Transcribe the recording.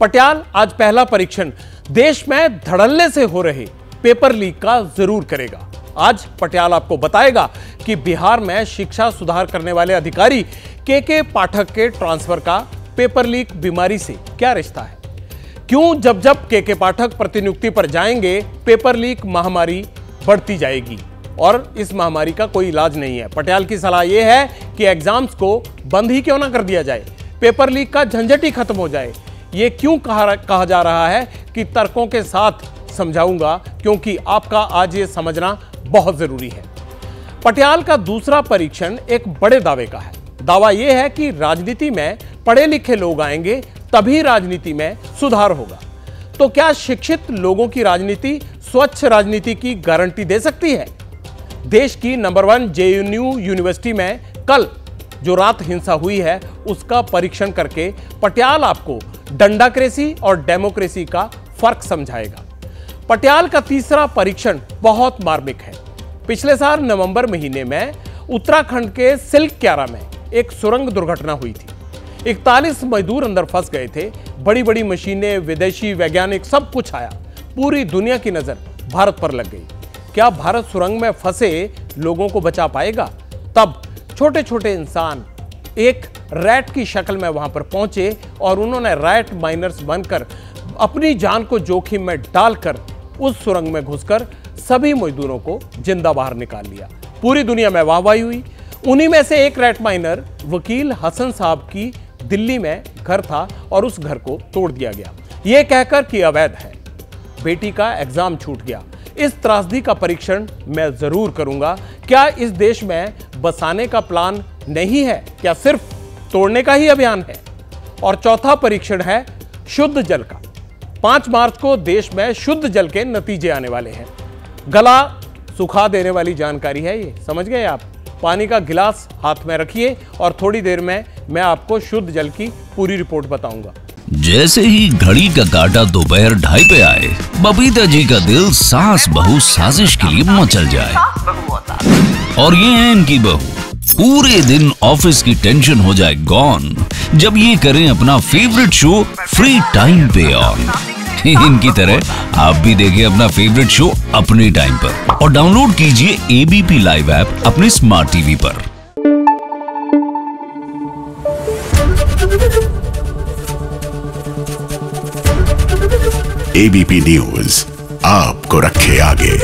पटियाल आज पहला परीक्षण देश में धड़ल्ले से हो रहे पेपर लीक का जरूर करेगा। आज पटियाल आपको बताएगा कि बिहार में शिक्षा सुधार करने वाले अधिकारी के पाठक के ट्रांसफर का पेपर लीक बीमारी से क्या रिश्ता है, क्यों जब जब के पाठक प्रतिनियुक्ति पर जाएंगे पेपर लीक महामारी बढ़ती जाएगी और इस महामारी का कोई इलाज नहीं है। पटियाल की सलाह यह है कि एग्जाम्स को बंद ही क्यों ना कर दिया जाए, पेपर लीक का झंझट ही खत्म हो जाए। ये क्यों कहा जा रहा है कि तर्कों के साथ समझाऊंगा, क्योंकि आपका आज ये समझना बहुत जरूरी है। पटियाल का दूसरा परीक्षण एक बड़े दावे का है। दावा यह है कि राजनीति में पढ़े लिखे लोग आएंगे तभी राजनीति में सुधार होगा। तो क्या शिक्षित लोगों की राजनीति स्वच्छ राजनीति की गारंटी दे सकती है? देश की नंबर 1 JNU यूनिवर्सिटी में कल जो रात हिंसा हुई है उसका परीक्षण करके पटियाल आपको डंडाक्रेसी और डेमोक्रेसी का फर्क समझाएगा। पटियाल का तीसरा परीक्षण बहुत मार्मिक है। पिछले साल नवंबर महीने में उत्तराखंड के सिल्क क्यारा में एक सुरंग दुर्घटना हुई थी। 41 मजदूर अंदर फंस गए थे। बड़ी बड़ी मशीनें, विदेशी वैज्ञानिक, सब कुछ आया। पूरी दुनिया की नजर भारत पर लग गई। क्या भारत सुरंग में फंसे लोगों को बचा पाएगा? तब छोटे छोटे इंसान एक रैट की शक्ल में वहां पर पहुंचे और उन्होंने रैट माइनर्स बनकर अपनी जान को जोखिम में डालकर उस सुरंग में घुसकर सभी मजदूरों को जिंदा बाहर निकाल लिया। पूरी दुनिया में वाहवाही हुई। उन्हीं में से एक रैट माइनर वकील हसन साहब की दिल्ली में घर था और उस घर को तोड़ दिया गया, यह कहकर कि अवैध है। बेटी का एग्जाम छूट गया। इस त्रासदी का परीक्षण मैं जरूर करूंगा। क्या इस देश में बसाने का प्लान नहीं है, क्या सिर्फ तोड़ने का ही अभियान है? और चौथा परीक्षण है शुद्ध जल का। 5 मार्च को देश में शुद्ध जल के नतीजे आने वाले हैं। गला सुखा देने वाली जानकारी है ये, समझ गए आप? पानी का गिलास हाथ में रखिए और थोड़ी देर में मैं आपको शुद्ध जल की पूरी रिपोर्ट बताऊंगा। जैसे ही घड़ी का काटा दोपहर 2:30 पे आए, बबीता जी का दिल सास बहू साजिश के लिए मचल जाए। और ये है इनकी बहू, पूरे दिन ऑफिस की टेंशन हो जाए गॉन जब ये करें अपना फेवरेट शो फ्री टाइम पे ऑन। इनकी तरह आप भी देखिए अपना फेवरेट शो अपने टाइम पर और डाउनलोड कीजिए ABP लाइव ऐप अपने स्मार्ट टीवी पर। ABP न्यूज आपको रखे आगे।